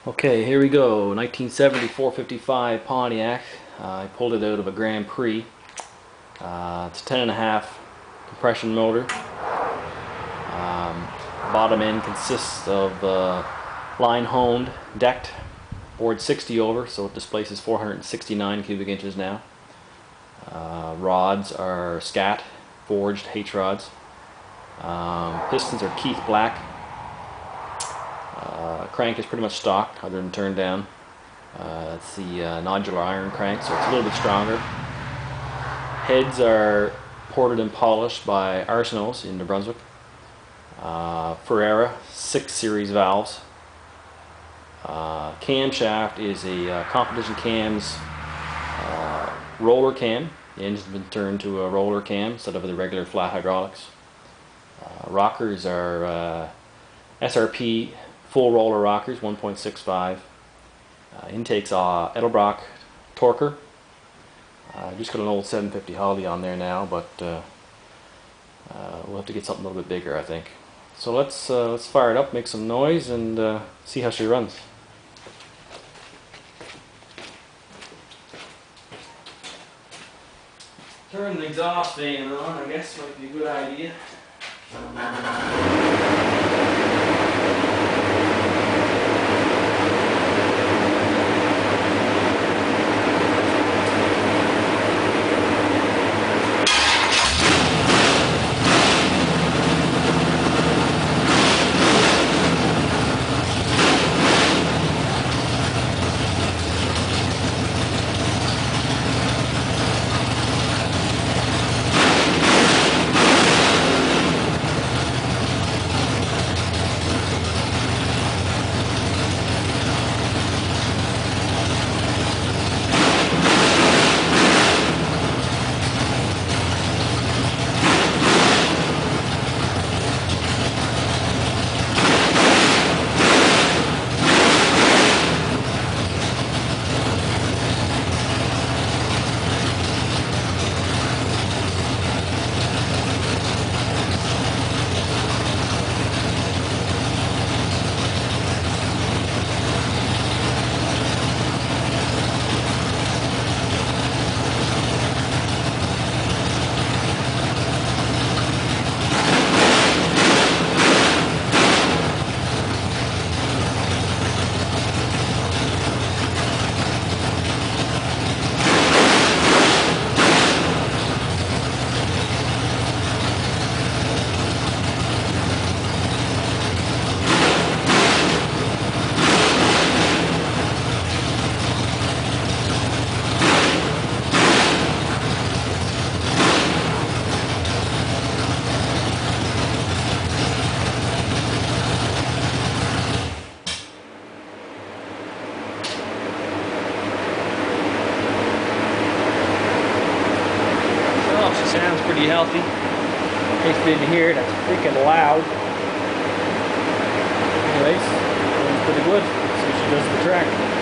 Okay, here we go. 1970 455 Pontiac. I pulled it out of a Grand Prix. It's a 10.5 compression motor. Bottom end consists of line honed, decked, bored 60 over, so it displaces 469 cubic inches now. Rods are scat, forged H rods. Pistons are Keith Black. Crank is pretty much stock, other than turned down. It's the nodular iron crank, so it's a little bit stronger. Heads are ported and polished by Arsenals in New Brunswick. Ferrera 6 series valves. Camshaft is a Competition Cams roller cam. The engine's been turned to a roller cam instead of the regular flat hydraulics. Rockers are SRP full roller rockers, 1.65. Intakes Edelbrock Torker. Just got an old 750 Holly on there now, but we'll have to get something a little bit bigger, I think. So let's fire it up, make some noise, and see how she runs. Turn the exhaust fan on, I guess might be a good idea. Sounds pretty healthy. In case you didn't hear it, that's freaking loud. Anyways, pretty good. See if she does the track.